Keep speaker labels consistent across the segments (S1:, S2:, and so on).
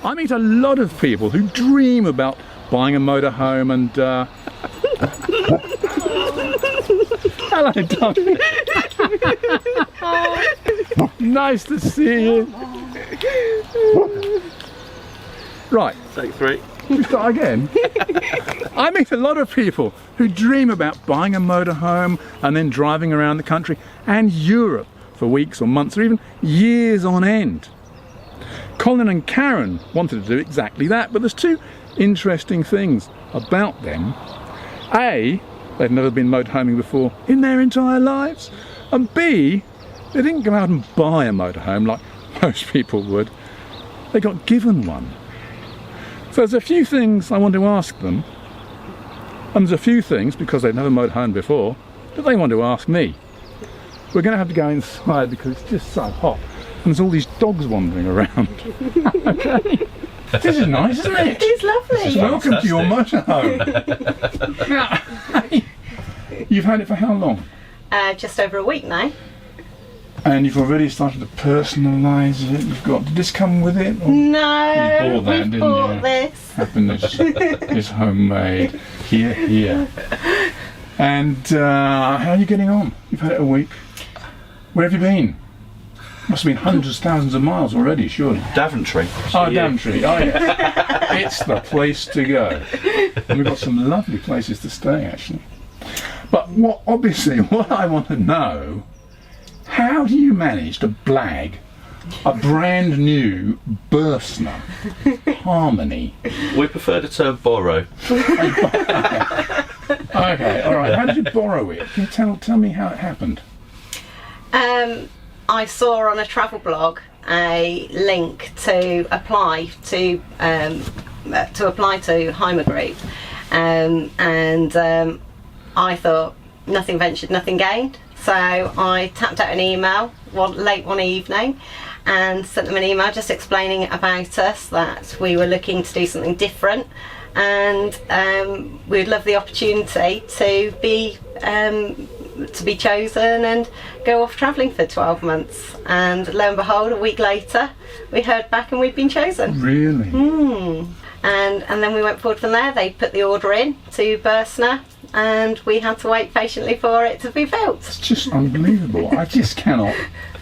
S1: I meet a lot of people who dream about buying a motorhome and hello, Tommy. Nice to see you. Right.
S2: Take 3.
S1: You start again. I meet a lot of people who dream about buying a motorhome and then driving around the country and Europe for weeks or months or even years on end. Colin and Karen wanted to do exactly that, but there's 2 interesting things about them. A, they've never been motorhoming before in their entire lives, and B, they didn't go out and buy a motorhome like most people would. They got given one. So there's a few things I want to ask them, and there's a few things, because they've never motorhomed before, that they want to ask me. We're going to have to go inside because it's just so hot, and there's all these dogs wandering around. Okay. This is nice, isn't it?
S3: It's lovely.
S1: Welcome to your motorhome. You've had it for how long?
S3: Just over a week now.
S1: And you've already started to personalise it. You've got. Did this come with it? Or
S3: No,
S1: you bought that,
S3: we bought this.
S1: Happiness is homemade. Here. And how are you getting on? You've had it a week. Where have you been? Must have been hundreds, thousands of miles already, surely.
S2: Daventry.
S1: Oh, Daventry. Oh, yeah. It's the place to go. And we've got some lovely places to stay, actually. But what I want to know, how do you manage to blag a brand new Bürstner Harmony?
S2: We prefer the term borrow.
S1: Okay, all right. How did you borrow it? Can you tell me how it happened?
S3: I saw on a travel blog a link to apply to Hymer Group, and I thought nothing ventured, nothing gained. So I tapped out an email late one evening and sent them an email just explaining about us, that we were looking to do something different, and we'd love the opportunity to be chosen and go off travelling for 12 months. And lo and behold, a week later we heard back and we'd been chosen.
S1: Really?
S3: And then we went forward from there. They put the order in to Bürstner and we had to wait patiently for it to be built.
S1: It's just unbelievable. I just cannot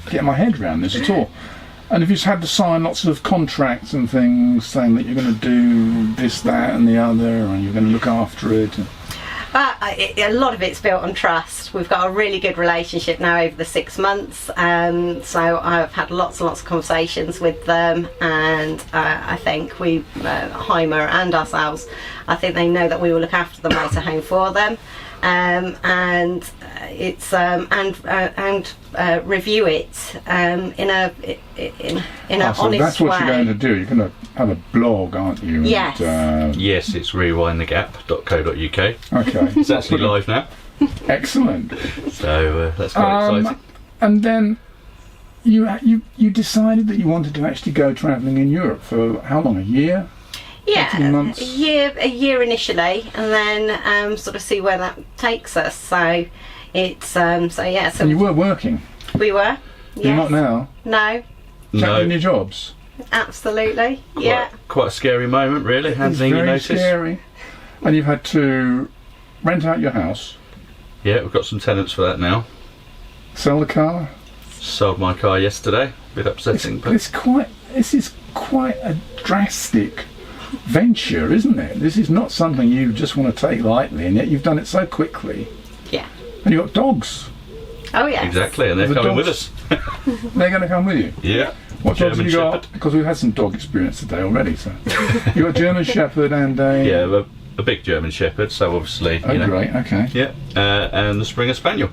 S1: get my head around this at all. And if you've had to sign lots of contracts and things saying that you're going to do this, that and the other, and you're going to look after it.
S3: A lot of it's built on trust. We've got a really good relationship now over the 6 months, so I've had lots and lots of conversations with them, and I think Hymer and ourselves, I think they know that we will look after the motorhome for them, and it's review it in an honest way. So
S1: that's what you're going to do. You're going to have a blog, aren't you?
S3: Yes.
S2: Yes, it's rewindthegap.co.uk.
S1: Okay.
S2: It's actually live now.
S1: Excellent.
S2: So that's quite exciting.
S1: And then you decided that you wanted to actually go travelling in Europe for how long? A year?
S3: Yeah,
S1: 18 months?
S3: a year initially, and then sort of see where that takes us. So it's So
S1: and you were working?
S3: We were. Yes.
S1: You're not now?
S3: No.
S1: Changing your jobs?
S3: Absolutely. Yeah.
S2: Quite a scary moment, really. Handing your notice.
S1: Very scary. And you've had to rent out your house.
S2: Yeah, we've got some tenants for that now.
S1: Sell the car.
S2: Sold my car yesterday. A bit upsetting, but
S1: this is quite a drastic venture, isn't it? This is not something you just want to take lightly, and yet you've done it so quickly.
S3: Yeah.
S1: And you've got dogs.
S3: Oh yes.
S2: Exactly, and they're coming with us.
S1: They're going to come with you.
S2: Yeah.
S1: What dogs have you got? Because we've had some dog experience today already. So you got a German Shepherd and a
S2: a big German Shepherd. So obviously,
S1: great, okay.
S2: Yeah, and the Springer Spaniel.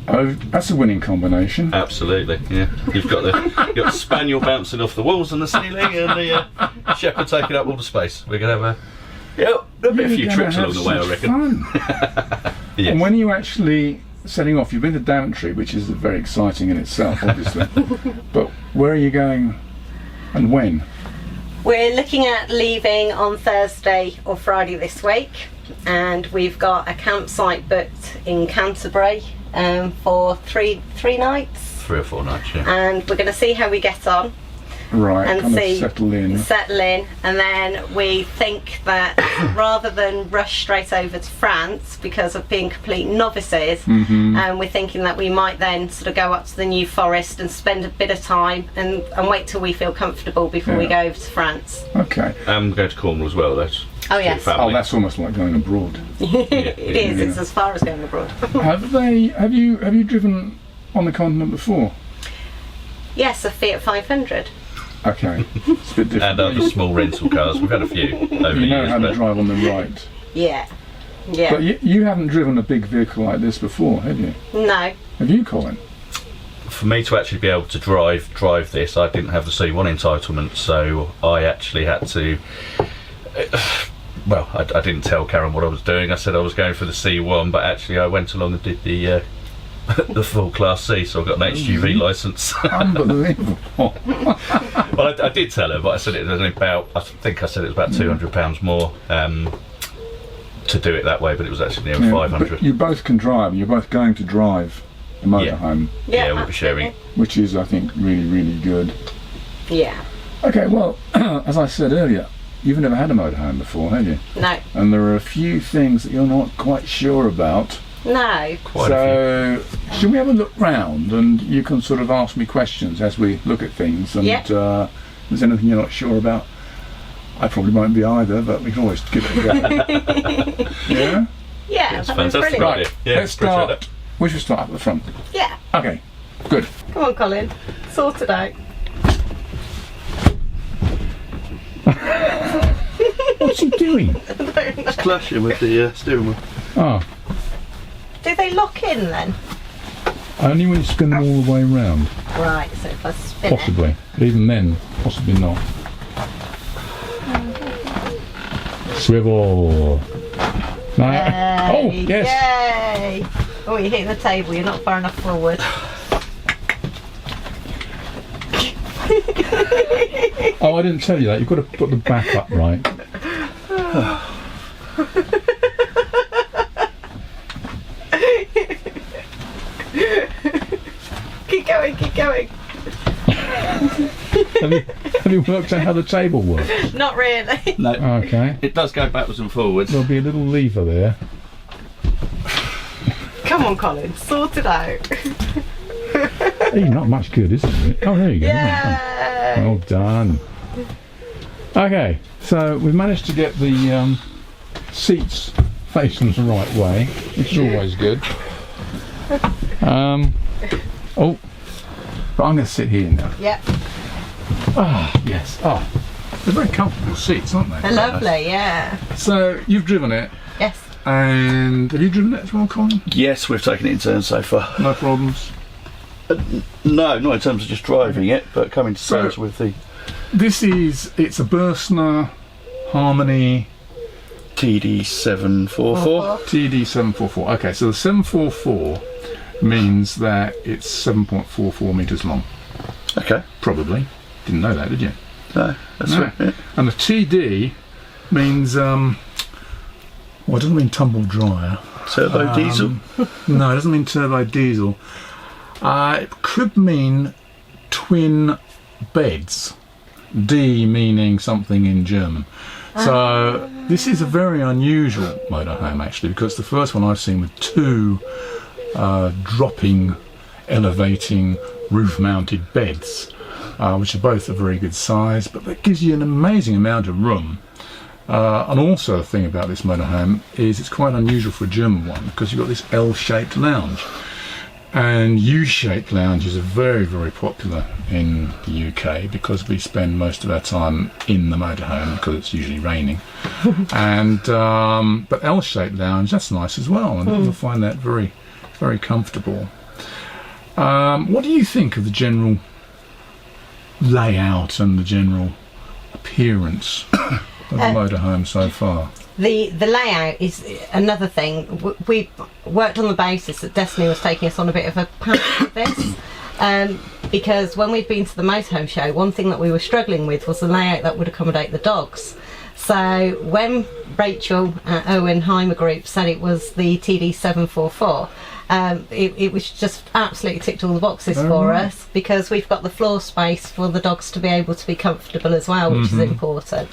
S1: Oh, that's a winning combination.
S2: Absolutely, yeah. You've got the Spaniel bouncing off the walls and the ceiling, and the Shepherd taking up all the space. We're going to have a few trips along the way, I reckon.
S1: Fun.
S2: Yes.
S1: And when are you actually setting off? You've been to Daventry, which is very exciting in itself, obviously. But where are you going and when?
S3: We're looking at leaving on Thursday or Friday this week, and we've got a campsite booked in Canterbury for three nights.
S2: 3 or 4 nights, yeah.
S3: And we're going to see how we get on.
S1: Right,
S3: and
S1: kind of
S3: see
S1: settle in.
S3: and then we think that rather than rush straight over to France because of being complete novices, we're thinking that we might then sort of go up to the New Forest and spend a bit of time and wait till we feel comfortable before we go over to France.
S1: Okay.
S2: I'm going to Cornwall as well. That's
S3: yes.
S1: Oh, that's almost like going abroad.
S3: It is. It's as far as going abroad.
S1: Have you driven on the continent before?
S3: Yes, a Fiat 500.
S1: Okay, it's a bit different.
S2: And other small rental cars. We've had a few over the
S1: You know
S2: years.
S1: how to
S2: but
S1: drive on the right.
S3: Yeah.
S1: But you haven't driven a big vehicle like this before, have you?
S3: No.
S1: Have you, Colin?
S2: for me to actually be able to drive this, I didn't have the C1 entitlement, so I actually had to. Well, I didn't tell Karen what I was doing. I said I was going for the C1, but actually I went along and did the the full Class C, so I got an HGV licence.
S1: Unbelievable.
S2: Well, I did tell her, but I said it was about. I think I said it was about £200 more to do it that way, but it was actually near 500.
S1: But you both can drive. You're both going to drive the motorhome,
S2: Yeah, we'll be sharing.
S1: which is, I think, really, really good.
S3: Yeah.
S1: Okay, well, as I said earlier, you've never had a motorhome before, have you?
S3: No.
S1: And there are a few things that you're not quite sure about.
S3: No.
S2: Quite a
S1: So, should we have a look round and you can sort of ask me questions as we look at things? And if there's anything you're not sure about, I probably won't be either, but we can always give it a go. Yeah?
S3: Yeah,
S2: It's
S3: that was
S2: fantastic.
S3: brilliant.
S2: Right. Yeah,
S1: Let's
S2: appreciate
S1: start.
S2: it.
S1: We should start at the front.
S3: Yeah.
S1: Okay, good.
S3: Come on, Colin. Sort it out.
S1: What's he doing?
S2: It's clashing with the steering wheel.
S1: Oh,
S3: Do they lock in then?
S1: only when you spin them all the way round.
S3: Right, so if I spin
S1: Possibly. But even then, possibly not. Swivel. No.
S3: it.
S1: Oh, yes.
S3: Yay! Oh, you're hitting the table, you're not far enough forward.
S1: Oh, I didn't tell you that. You've got to put the back up right.
S3: Keep going, keep going.
S1: Have you worked out how the table works?
S3: Not really.
S2: No.
S1: Okay.
S2: It does go backwards and forwards.
S1: There'll be a little lever there.
S3: Come on, Colin, sort it out.
S1: Hey, not much good, is it? Oh, there you go.
S3: Yay!
S1: Well done. Okay, so we've managed to get the seats facing the right way, which is always good. Oh, but I'm going to sit here now.
S3: Yep.
S1: Ah, yes. Oh, they're very comfortable seats, aren't they?
S3: They're lovely, yeah.
S1: So you've driven it,
S3: Yes.
S1: and have you driven it as well, Colin?
S2: Yes, we've taken it in turns so far.
S1: No problems.
S2: No, not in terms of just driving it, but coming to terms with the
S1: It's a Bürstner Harmony
S2: TD744.
S1: TD744. Okay, so the 744 means that it's 7.44 metres long.
S2: Okay.
S1: Probably. Didn't know that, did you?
S2: No, that's
S1: No.
S2: right. Yeah.
S1: And the TD means, well, it doesn't mean tumble dryer.
S2: Turbo diesel.
S1: No, it doesn't mean turbo diesel. It could mean twin beds. D meaning something in German. So this is a very unusual motorhome actually, because the first one I've seen with two dropping, elevating, roof-mounted beds, which are both a very good size, but that gives you an amazing amount of room. And also a thing about this motorhome is it's quite unusual for a German one, because you've got this L-shaped lounge. And U-shaped lounges are very, very popular in the UK because we spend most of our time in the motorhome because it's usually raining. And but L-shaped lounge, that's nice as well, and you'll find that very, very comfortable. What do you think of the general layout and the general appearance of the motorhome so far?
S3: The layout is another thing. We worked on the basis that Destiny was taking us on a bit of a path with this, because when we'd been to the motorhome show, one thing that we were struggling with was the layout that would accommodate the dogs. So when Rachel at Erwyn Hymer Group said it was the TD744, it was just absolutely ticked all the boxes for us, because we've got the floor space for the dogs to be able to be comfortable as well, which is important.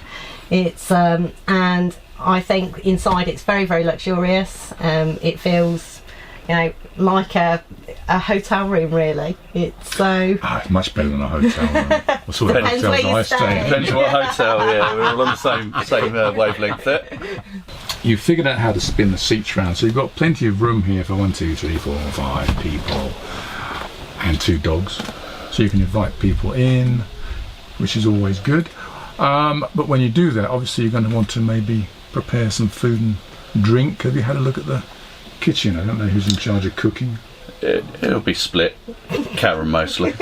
S3: It's and I think inside it's very, very luxurious. It feels, you know, like a hotel room, really. It's so...
S1: it's much better than a hotel room. What sort of
S3: Depends
S1: hotel
S3: where
S1: do
S3: you
S1: I
S3: stay.
S1: stay in?
S2: Depends what hotel, yeah, we're all on the same wavelength there.
S1: You figured out how to spin the seats round, so you've got plenty of room here for 1, 2, 3, 4, 5 people and 2 dogs. So you can invite people in, which is always good. But when you do that, obviously you're going to want to maybe prepare some food and drink. Have you had a look at the kitchen? I don't know who's in charge of cooking.
S2: It'll be split. Karen mostly.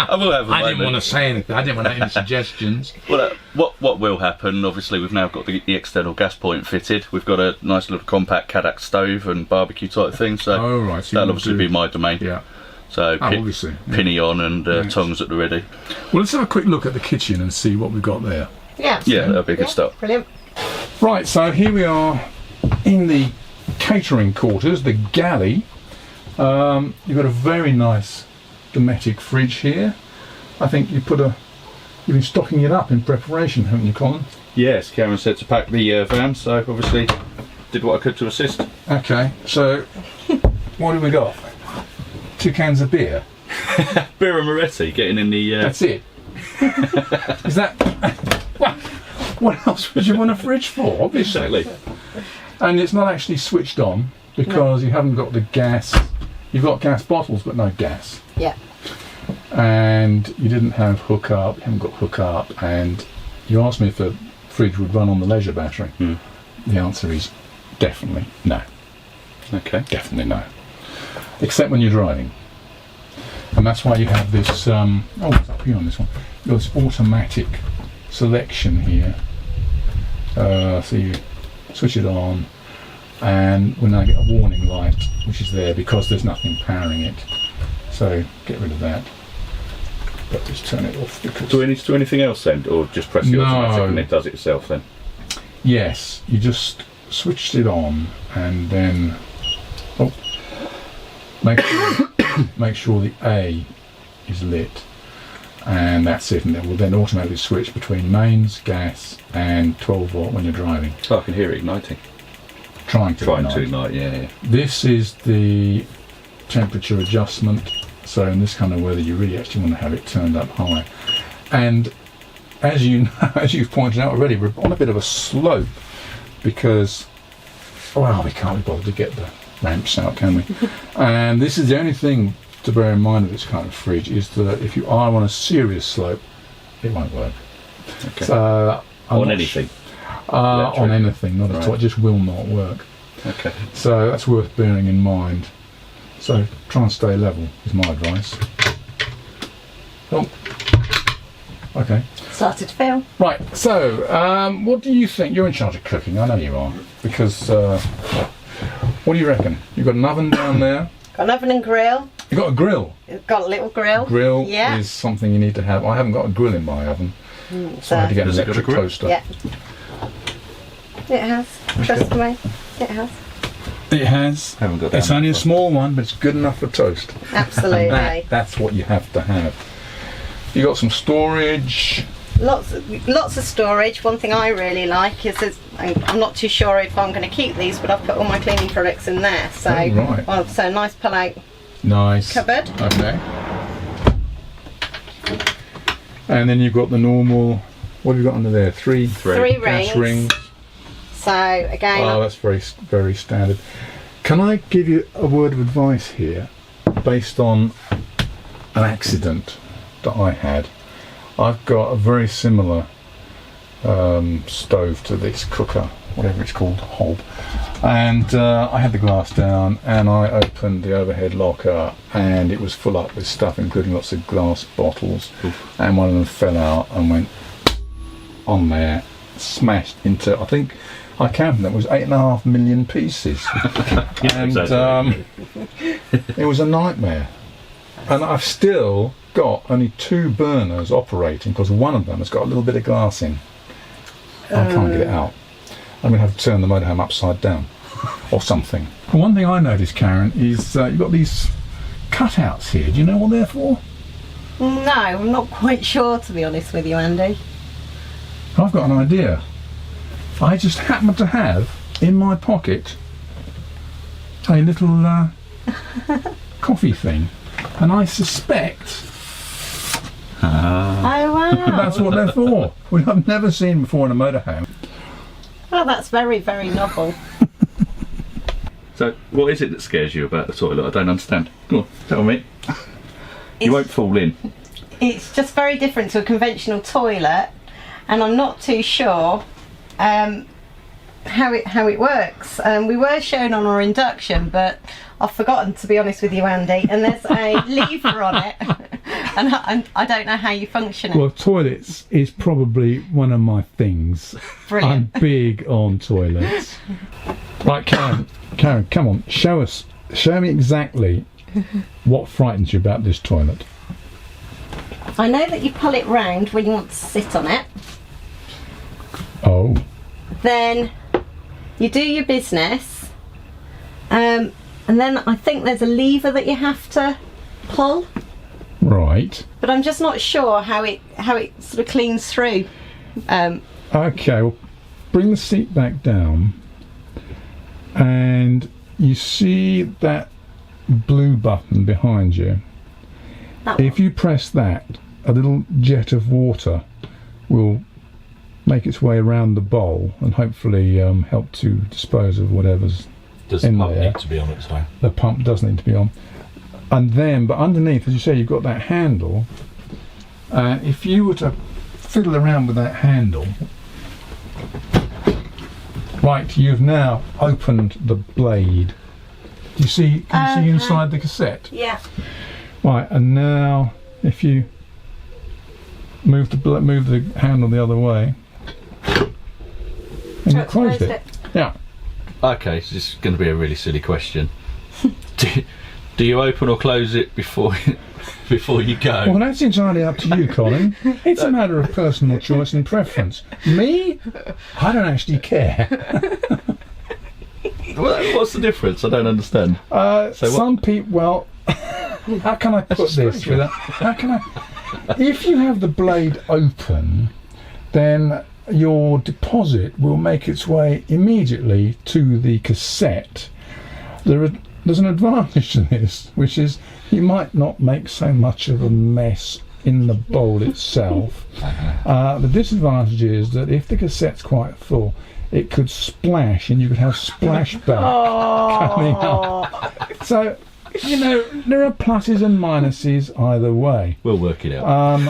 S2: I will have a
S1: I didn't
S2: moment.
S1: want to say anything. I didn't want any suggestions.
S2: Well, what will happen, obviously we've now got the external gas point fitted. We've got a nice little compact Caddac stove and barbecue type thing, so,
S1: Oh, right, so
S2: that'll obviously be my domain.
S1: Yeah.
S2: So
S1: obviously.
S2: pinny on and tongs at the ready.
S1: Well, let's have a quick look at the kitchen and see what we've got there.
S3: Yeah,
S2: Yeah, that'll be a good start.
S3: brilliant.
S1: Right, so here we are in the catering quarters, the galley. You've got a very nice Dometic fridge here. I think you've been stocking it up in preparation, haven't you, Colin?
S2: Yes, Karen said to pack the van, so obviously did what I could to assist.
S1: Okay, so what have we got? 2 cans of beer.
S2: Beer and Moretti getting in the...
S1: That's it. Is that... what else would you want a fridge for? Obviously.
S2: Exactly.
S1: And it's not actually switched on because you haven't got the gas. You've got gas bottles, but no gas.
S3: Yeah.
S1: And you didn't have hook up, you haven't got hook up, and you asked me if the fridge would run on the leisure battery. The answer is definitely no.
S2: Okay.
S1: Definitely no. Except when you're driving. And that's why you have this, what's up here on this one? You've got this automatic selection here. So you switch it on, and we'll now get a warning light, which is there because there's nothing powering it. So get rid of that. But just turn it off because...
S2: Do we need to do anything else then, or just press the automatic and it does it itself then?
S1: Yes, you just switched it on and then make sure the A is lit, and that's it, and it will then automatically switch between mains, gas and 12 volt when you're driving.
S2: Oh, I can hear it igniting.
S1: Trying to
S2: ignite, yeah.
S1: This is the temperature adjustment, so in this kind of weather you really actually want to have it turned up high. And as you know, as you've pointed out already, we're on a bit of a slope because, well, we can't be bothered to get the ramps out, can we? And this is the only thing to bear in mind with this kind of fridge, is that if you are on a serious slope, it won't work.
S2: Okay.
S1: So
S2: on anything?
S1: On anything, not at all. It just will not work.
S2: Okay.
S1: So that's worth bearing in mind. So try and stay level is my advice. Oh, okay.
S3: Started to feel.
S1: Right, so what do you think? You're in charge of cooking, I know you are, because what do you reckon? You've got an oven down there.
S3: Got an oven and grill.
S1: You've got a grill.
S3: Got a little grill.
S1: Grill
S3: Yeah.
S1: is something you need to have. I haven't got a grill in my oven, so I had to get an
S2: Has it got a
S1: electric
S2: grill?
S1: toaster.
S3: Yeah. It has. Trust me. It has.
S1: It has.
S2: Haven't got that.
S1: It's only a small one, but it's good enough for toast.
S3: Absolutely.
S1: That's what you have to have. You got some storage.
S3: Lots of storage. One thing I really like is I'm not too sure if I'm going to keep these, but I've put all my cleaning products in there. So,
S1: Oh, right.
S3: well, so nice pull-out
S1: Nice.
S3: cupboard.
S1: Okay. And then you've got the normal. What have you got under there? Three
S3: Rings.
S1: gas rings.
S3: So again,
S1: Oh, that's very, very standard. Can I give you a word of advice here, based on an accident that I had? I've got a very similar stove to this cooker, whatever it's called, hob, and I had the glass down and I opened the overhead locker and it was full up with stuff, including lots of glass bottles. Oof. And one of them fell out and went on there, smashed into, I think I counted them, it was 8.5 million pieces. And it was a nightmare. And I've still got only 2 burners operating because one of them has got a little bit of glass in. I can't get it out. I'm going to have to turn the motorhome upside down or something. One thing I noticed, Karen, is you've got these cutouts here. Do you know what they're for?
S3: No, I'm not quite sure, to be honest with you, Andy.
S1: I've got an idea. I just happen to have in my pocket a little coffee thing, and I suspect
S3: Oh wow!
S1: that's what they're for, which I've never seen before in a motorhome.
S3: Well, that's very, very novel.
S2: So, what is it that scares you about the toilet? I don't understand. Go on, tell me. You won't fall in.
S3: It's just very different to a conventional toilet, and I'm not too sure how it works. We were shown on our induction, but I've forgotten, to be honest with you, Andy. And there's a lever on it, and I don't know how you function it.
S1: Well, toilets is probably one of my things.
S3: Brilliant.
S1: I'm big on toilets. Right, Karen, come on, show me exactly what frightens you about this toilet.
S3: I know that you pull it round when you want to sit on it.
S1: Oh.
S3: Then you do your business, and then I think there's a lever that you have to pull.
S1: Right.
S3: But I'm just not sure how it sort of cleans through.
S1: Okay, well, bring the seat back down, and you see that blue button behind you. If you press that, a little jet of water will make its way around the bowl and hopefully help to dispose of whatever's
S2: Does the
S1: in
S2: pump
S1: there.
S2: need to be on its way?
S1: The pump does need to be on. And then, but underneath, as you say, you've got that handle. If you were to fiddle around with that handle, right, you've now opened the blade. Do you see? Can you see inside the cassette?
S3: Yeah.
S1: Right, and now if you move the handle the other way, and you closed it. Yeah.
S2: Okay, so this is going to be a really silly question. Do you open or close it before you go?
S1: Well, that's entirely up to you, Colin. It's a matter of personal choice and preference. Me, I don't actually care.
S2: What's the difference? I don't understand.
S1: Some people, well, how can I put this without? How can I? If you have the blade open, then your deposit will make its way immediately to the cassette. There's an advantage to this, which is you might not make so much of a mess in the bowl itself. The disadvantage is that if the cassette's quite full, it could splash and you could have splashback coming up. So, you know, there are pluses and minuses either way.
S2: We'll work it out.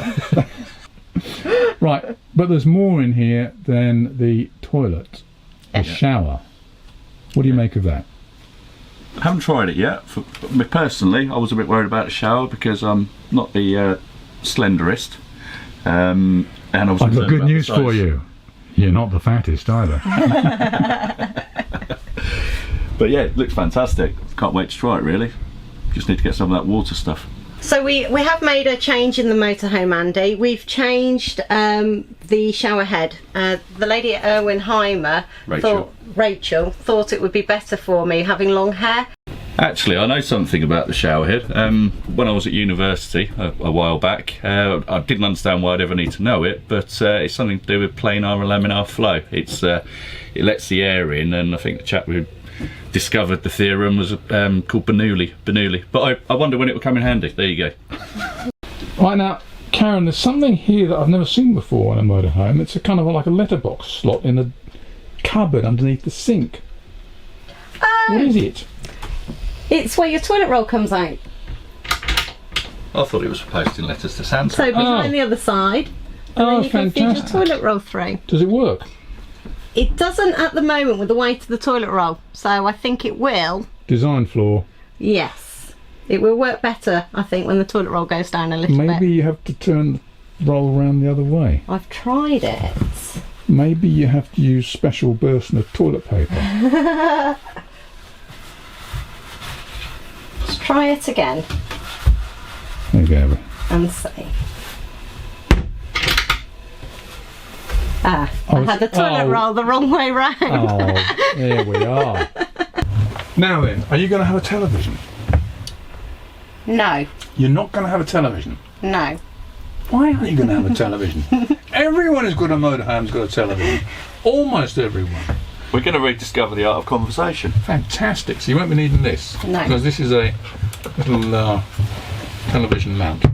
S1: Right, but there's more in here than the toilet, the shower. What do you make of that?
S2: I haven't tried it yet. For me personally, I was a bit worried about the shower because I'm not the slenderest. And I was
S1: I've got good news for you. You're not the fattest either.
S2: But yeah, it looks fantastic. Can't wait to try it really. Just need to get some of that water stuff.
S3: So we have made a change in the Motorhome Andy. We've changed the shower head. The lady at Erwyn Hymer, Rachel, thought it would be better for me having long hair.
S2: Actually, I know something about the shower head. When I was at university a while back, I didn't understand why I'd ever need to know it, but it's something to do with planar and laminar flow. It lets the air in, and I think the chap who discovered the theorem was called Bernoulli. But I wonder when it will come in handy. There you go.
S1: Right now, Karen, there's something here that I've never seen before in a motorhome. It's a kind of like a letterbox slot in a cupboard underneath the sink. What is it?
S3: It's where your toilet roll comes out.
S2: I thought it was for posting letters to Santa.
S3: So behind the other side, and then you can feed your toilet roll through.
S1: Does it work?
S3: It doesn't at the moment with the weight of the toilet roll, so I think it will.
S1: Design flaw.
S3: Yes. It will work better, I think, when the toilet roll goes down a little bit.
S1: Maybe you have to turn the roll around the other way.
S3: I've tried it.
S1: Maybe you have to use special Bürstner toilet paper.
S3: Let's try it again.
S1: There you go.
S3: And see. I had the toilet roll the wrong way round.
S1: Oh, there we are. Now then, are you going to have a television?
S3: No.
S1: You're not going to have a television?
S3: No.
S1: Why aren't you going to have a television? Everyone who's got a motorhome's got a television. Almost everyone.
S2: We're going to rediscover the art of conversation.
S1: Fantastic. So you won't be needing this.
S3: No.
S1: Because this is a little television mount.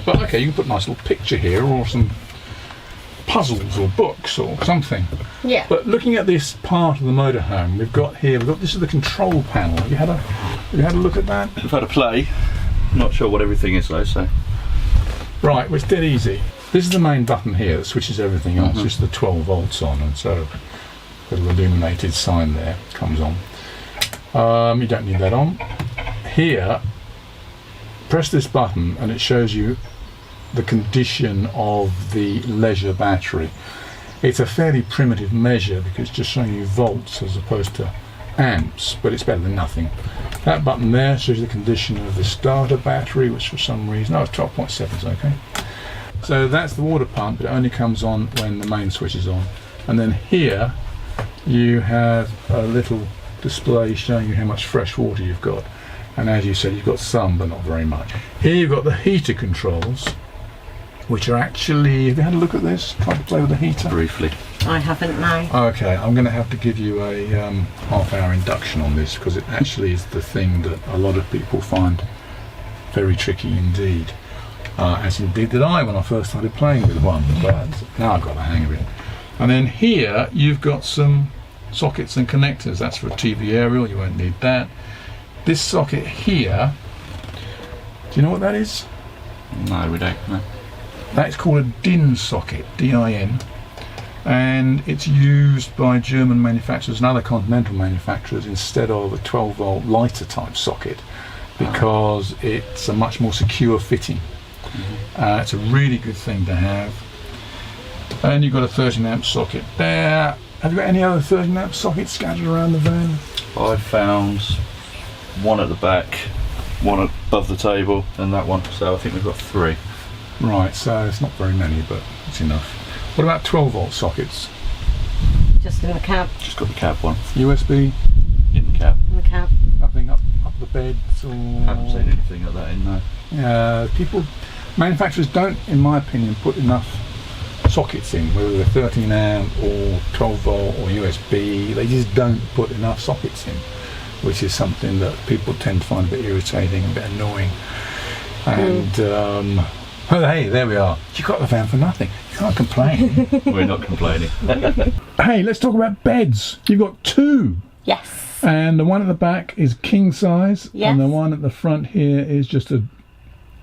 S1: But okay, you can put a nice little picture here, or some puzzles or books or something.
S3: Yeah.
S1: But looking at this part of the motorhome, this is the control panel. Have you had a look at that?
S2: We've had a play. Not sure what everything is though, so.
S1: Right, well, it's dead easy. This is the main button here that switches everything on. It's just the 12 volts on, and so a little illuminated sign there comes on. You don't need that on. Here, press this button and it shows you the condition of the leisure battery. It's a fairly primitive measure because it's just showing you volts as opposed to amps, but it's better than nothing. That button there shows you the condition of the starter battery, which for some reason, it's 12.7 is okay. So that's the water pump, but it only comes on when the main switch is on. And then here you have a little display showing you how much fresh water you've got. And as you said, you've got some, but not very much. Here you've got the heater controls, which are actually, have you had a look at this? Tried to play with the heater?
S2: Briefly.
S3: I haven't, no.
S1: Okay, I'm going to have to give you a half-hour induction on this, because it actually is the thing that a lot of people find very tricky indeed. As indeed did I when I first started playing with one, but now I've got the hang of it. And then here you've got some sockets and connectors. That's for a TV aerial, you won't need that. This socket here, do you know what that is?
S2: No, we don't. No.
S1: That is called a DIN socket, D-I-N, and it's used by German manufacturers and other continental manufacturers instead of a 12 volt lighter type socket, because it's a much more secure fitting. It's a really good thing to have. And you've got a 13 amp socket there. Have you got any other 13 amp sockets scattered around the van?
S2: I've found one at the back, one above the table, and that one, so I think we've got 3.
S1: Right, so it's not very many, but it's enough. What about 12 volt sockets?
S3: Just in the cab.
S2: Just got the cab one.
S1: USB?
S2: In the cab.
S3: In the cab.
S1: Nothing up the beds or...
S2: Haven't seen anything like that in there.
S1: Manufacturers don't, in my opinion, put enough sockets in, whether they're 13 amp or 12 volt or USB. They just don't put enough sockets in, which is something that people tend to find a bit irritating, a bit annoying. And oh, hey, there we are. You got the van for nothing. You can't complain.
S2: We're not complaining.
S1: Hey, let's talk about beds. You've got 2.
S3: Yes.
S1: And the one at the back is king size,
S3: Yes.
S1: and the one at the front here is just a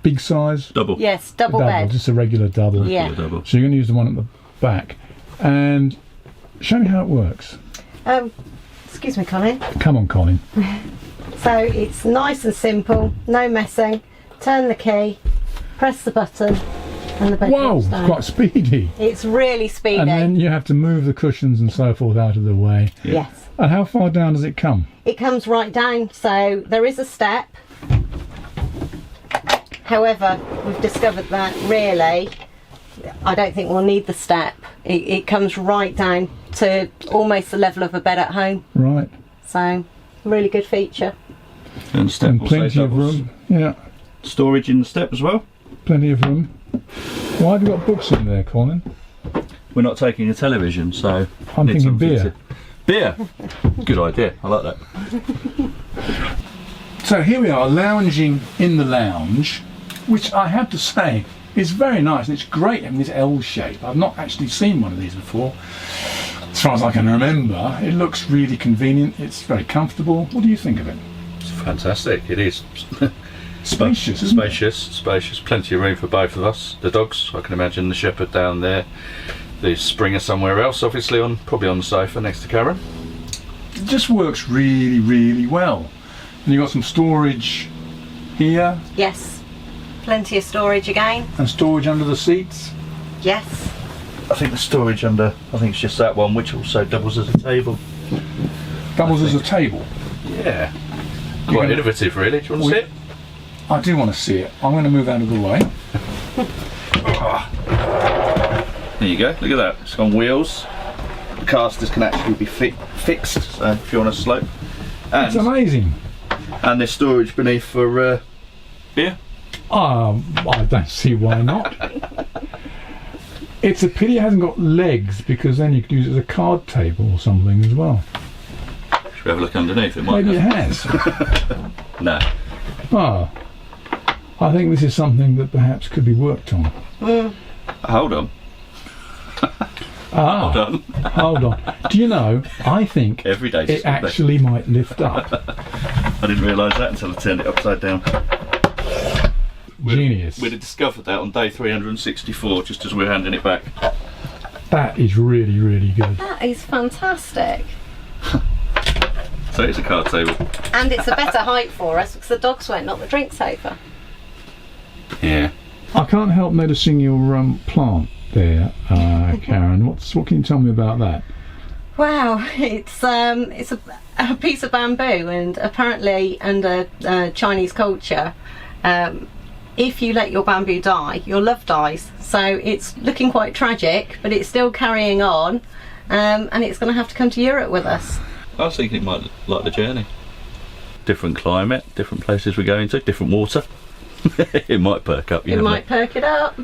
S1: big size.
S2: Double.
S3: Yes, double bed.
S1: Just a regular double.
S3: Yeah.
S2: Double.
S1: So you're going to use the one at the back. And show me how it works.
S3: Excuse me, Colin.
S1: Come on, Colin.
S3: So it's nice and simple, no messing. Turn the key, press the button, and the bed
S1: Whoa,
S3: drops
S1: it's
S3: down.
S1: quite speedy.
S3: It's really speedy.
S1: And then you have to move the cushions and so forth out of the way.
S3: Yes.
S1: And how far down does it come?
S3: It comes right down, so there is a step. However, we've discovered that really, I don't think we'll need the step. It comes right down to almost the level of a bed at home.
S1: Right.
S3: So, really good feature.
S2: And step
S1: And
S2: also
S1: plenty of
S2: doubles.
S1: room. Yeah,
S2: Storage in the step as well.
S1: plenty of room. Why have you got books in there, Colin?
S2: We're not taking a television, so
S1: I'm
S2: need
S1: thinking
S2: something
S1: beer.
S2: Beer. Good idea. I like that.
S1: So here we are, lounging in the lounge, which I have to say is very nice, and it's great in this L shape. I've not actually seen one of these before, as far as I can remember. It looks really convenient. It's very comfortable. What do you think of it?
S2: It's fantastic. It is.
S1: Spacious, isn't it?
S2: Spacious. Plenty of room for both of us. The dogs. I can imagine the shepherd down there. The Springer somewhere else, obviously probably on the sofa next to Karen.
S1: It just works really, really well. And you've got some storage here,
S3: Yes. Plenty of storage again.
S1: and storage under the seats.
S3: Yes.
S2: I think the storage under, I think it's just that one, which also doubles as a table.
S1: Doubles as a table.
S2: Yeah.
S1: You're
S2: Quite
S1: gonna-
S2: innovative, really. Do you want to see it?
S1: I do want to see it. I'm going to move out of the way.
S2: There you go, look at that, it's on wheels. The casters can actually be fixed, so if you're on a slope.
S1: It's amazing.
S2: And there's storage beneath for beer.
S1: I don't see why not. It's a pity it hasn't got legs, because then you could use it as a card table or something as well.
S2: Should we have a look underneath? It might
S1: Maybe it has.
S2: No.
S1: I think this is something that perhaps could be worked on.
S2: Hold on. Hold on.
S1: Hold on. Do you know, I think
S2: Every day
S1: it actually might lift up.
S2: I didn't realise that until I turned it upside down.
S1: Genius.
S2: We'd have discovered that on day 364, just as we're handing it back.
S1: That is really, really good.
S3: That is fantastic.
S2: So it's a card table.
S3: And it's a better height for us because the dogs won't knock the drinks over.
S2: Yeah.
S1: I can't help noticing your plant there, Karen. What can you tell me about that?
S3: Wow, it's a piece of bamboo, and apparently under Chinese culture, if you let your bamboo die, your love dies. So it's looking quite tragic, but it's still carrying on, and it's going to have to come to Europe with us.
S2: I was thinking it might like the journey. Different climate, different places we're going to, different water. It might perk up.
S3: It might perk it up.